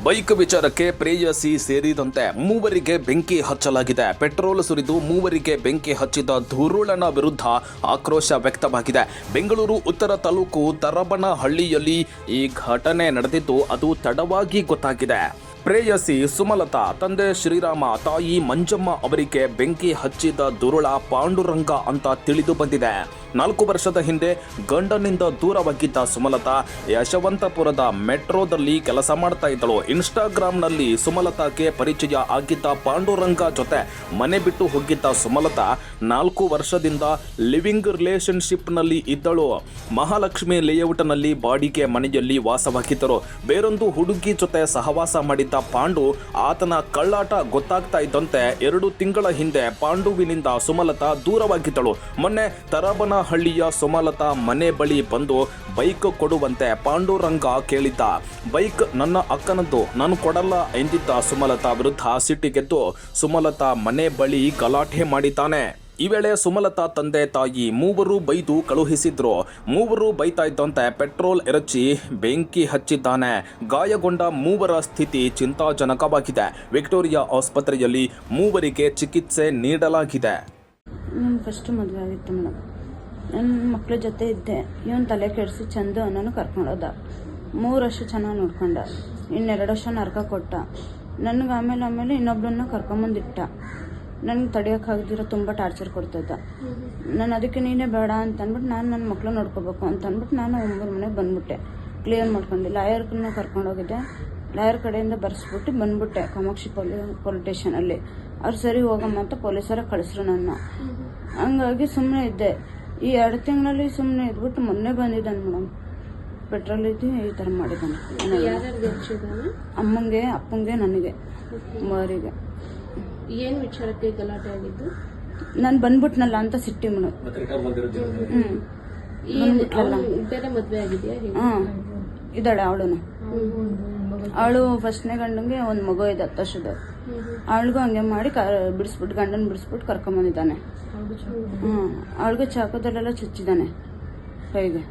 Bike ವಿಚಾರಕ್ಕೆ ಪ್ರೇಯಸಿ ಸೇರಿದಂತೆ ಮೂವರಿಗೆ ಬೆಂಕಿ ಹಚ್ಚಲಾಗಿದೆ. ಪೆಟ್ರೋಲ್ ಸುರಿದು ಮೂವರಿಗೆ ಬೆಂಕಿ ಹಚ್ಚಿದ ಧುರುಳನ ವಿರುದ್ಧ ಆಕ್ರೋಶ ವ್ಯಕ್ತವಾಗಿದೆ. ಬೆಂಗಳೂರು ಉತ್ತರ ತಾಲೂಕು ತರಬನಹಳ್ಳಿಯಲ್ಲಿ ಈ ಘಟನೆ ನಡೆದಿದ್ದು ಅದು ತಡವಾಗಿ ಗೊತ್ತಾಗಿದೆ. ಪ್ರೇಯಸಿ ಸುಮಲತಾ, ತಂದೆ ಶ್ರೀರಾಮ, ತಾಯಿ ಮಂಜಮ್ಮ ಅವರಿಗೆ ಬೆಂಕಿ ಹಚ್ಚಿದ ದುರುಳ ಪಾಂಡುರಂಗ ಅಂತ ತಿಳಿದು ಬಂದಿದೆ. 4 ವರ್ಷದ ಹಿಂದೆ ಗಂಡನಿಂದ ದೂರವಾಗಿದ್ದ ಸುಮಲತಾ ಯಶವಂತಪುರದ ಮೆಟ್ರೋದಲ್ಲಿ ಕೆಲಸ ಮಾಡ್ತಾ ಇದ್ದಳು. ಇನ್ಸ್ಟಾಗ್ರಾಂನಲ್ಲಿ ಸುಮಲತಾಗೆ ಪರಿಚಯ ಆಗಿದ್ದ ಪಾಂಡುರಂಗ ಜೊತೆ ಮನೆ ಬಿಟ್ಟು ಹೋಗಿದ್ದ ಸುಮಲತಾ 4 ವರ್ಷದಿಂದ ಲಿವಿಂಗ್ ರಿಲೇಶನ್ಶಿಪ್ನಲ್ಲಿ ಇದ್ದಳು. ಮಹಾಲಕ್ಷ್ಮಿ ಲೇಔಟ್ನಲ್ಲಿ ಬಾಡಿಗೆ ಮನೆಯಲ್ಲಿ ವಾಸವಾಗಿದ್ದರು. ಬೇರೊಂದು ಹುಡುಗಿ ಜೊತೆ ಸಹವಾಸ ಮಾಡಿದ್ದ ಪಾಂಡು ಆತನ ಕಳ್ಳಾಟ ಗೊತ್ತಾಗ್ತಾ ಇದ್ದಂತೆ 2 ತಿಂಗಳ ಹಿಂದೆ ಪಾಂಡುವಿನಿಂದ ಸುಮಲತಾ ದೂರವಾಗಿದ್ದಳು. ಮೊನ್ನೆ ತರಬನಹಳ್ಳಿಯ ಸುಮಲತಾ ಮನೆ ಬಳಿ ಬಂದು ಬೈಕ್ ಕೊಡುವಂತೆ ಪಾಂಡುರಂಗ ಕೇಳಿದ್ದ. ಬೈಕ್ ನನ್ನ ಅಕ್ಕನದ್ದು, ನಾನು ಕೊಡಲ್ಲ ಎಂದಿದ್ದ ಸುಮಲತಾ ವಿರುದ್ಧ ಸಿಟ್ಟಿಗೆದ್ದು ಸುಮಲತಾ ಮನೆ ಬಳಿ ಗಲಾಟೆ ಮಾಡಿದ್ದಾನೆ. ಈ ವೇಳೆ ಸುಮಲತಾ ತಂದೆ ತಾಯಿ ಮೂವರು ಬೈದು ಕಳುಹಿಸಿದ್ರು. ಮೂವರು ಬೈತಾ ಇದ್ದಂತೆ ಪೆಟ್ರೋಲ್ ಎರಚಿ ಬೆಂಕಿ ಹಚ್ಚಿದ್ದಾನೆ. ಗಾಯಗೊಂಡ ಮೂವರ ಸ್ಥಿತಿ ಚಿಂತಾಜನಕವಾಗಿದೆ. ವಿಕ್ಟೋರಿಯಾ ಆಸ್ಪತ್ರೆಯಲ್ಲಿ ಮೂವರಿಗೆ ಚಿಕಿತ್ಸೆ ನೀಡಲಾಗಿದೆ. ಫಸ್ಟ್ ಮದುವೆ ಆಗಿತ್ತು ಮೇಡಮ್. ನನ್ನ ಮಕ್ಕಳ ಜೊತೆ ಇದ್ದೆ. ಇವನು ತಲೆ ಕೆಡಿಸಿ ಚಂದು ಅನ್ನೋನು ಕರ್ಕೊಂಡೋದ. 3 ವರ್ಷ ಚೆನ್ನಾಗಿ ನೋಡ್ಕೊಂಡ. 2 ವರ್ಷ ನರಕ ಕೊಟ್ಟ. ನನಗೆ ಆಮೇಲೆ ಇನ್ನೊಬ್ಬಳನ್ನ ಕರ್ಕೊಂಬಂದಿಟ್ಟ. ನನಗೆ ತಡೆಯೋಕ್ಕಾಗದಿರೋ ತುಂಬ ಟಾರ್ಚರ್ ಕೊಡ್ತಿದ್ದ. ನಾನು ಅದಕ್ಕೆ ನೀನೇ ಬೇಡ ಅಂತ ಅಂದ್ಬಿಟ್ಟು ನಾನು ನನ್ನ ಮಕ್ಕಳು ನೋಡ್ಕೋಬೇಕು ಅಂತ ಅಂದ್ಬಿಟ್ಟು ನಾನು 9 ಮನೆಗೆ ಬಂದ್ಬಿಟ್ಟೆ. ಕ್ಲಿಯರ್ ಮಾಡ್ಕೊಂಡು ಲಾಯರ್ಗೂ ಕರ್ಕೊಂಡೋಗಿದ್ದೆ. ಲಾಯರ್ ಕಡೆಯಿಂದ ಬರ್ಸ್ಬಿಟ್ಟು ಬಂದ್ಬಿಟ್ಟೆ ಕಾಮಾಕ್ಷಿ ಪೊಲೀಸ್ ಸ್ಟೇಷನಲ್ಲಿ. ಅವ್ರು ಸರಿ ಹೋಗಮ್ಮ ಅಂತ ಪೊಲೀಸರ ಕಳಿಸ್ರು ನನ್ನ. ಹಂಗಾಗಿ ಸುಮ್ಮನೆ ಇದ್ದೆ. ಈ 2 ತಿಂಗಳಲ್ಲಿ ಸುಮ್ಮನೆ ಇದ್ಬಿಟ್ಟು ಮೊನ್ನೆ ಬಂದಿದ್ದಾನೆ ಮೇಡಮ್. ಪೆಟ್ರೋಲ್ ಇದ್ದು ಈ ಥರ ಮಾಡಿದ್ದಾನೆ. ಅಮ್ಮಂಗೆ, ಅಪ್ಪಂಗೆ, ನನಗೆ, ಮೂವರಿಗೆ. ಏನ್ ವಿಚಾರಕ್ಕೆ ಗಲಾಟೆ ಆಗಿದ್ದು? ನಾನು ಬಂದ್ಬಿಟ್ನಲ್ಲ ಅಂತ ಸಿಟ್ಟಿ ಮೇಡಮ್. ಬೇರೆ ಮದ್ವೆ ಆಗಿದೆಯಾ? ಇದ್ದಾಳೆ ಅವಳು ಫಸ್ಟ್ನೇ ಗಂಡಂಗೆ ಒಂದು ಮಗು ಇದೆ 10 ವರ್ಷದ. ಅವಳಿಗೂ ಹಂಗೆ ಮಾಡಿ ಬಿಡಿಸ್ಬಿಟ್ಟು ಗಂಡನ್ ಬಿಡಿಸ್ಬಿಟ್ಟು ಕರ್ಕೊಂಬಂದಿದ್ದಾನೆ. ಅವಳಿಗೆ ಚಾಕುದಲ್ಲೆಲ್ಲ ಚುಚ್ಚಿದ್ದಾನೆ ಕೈಗೆ.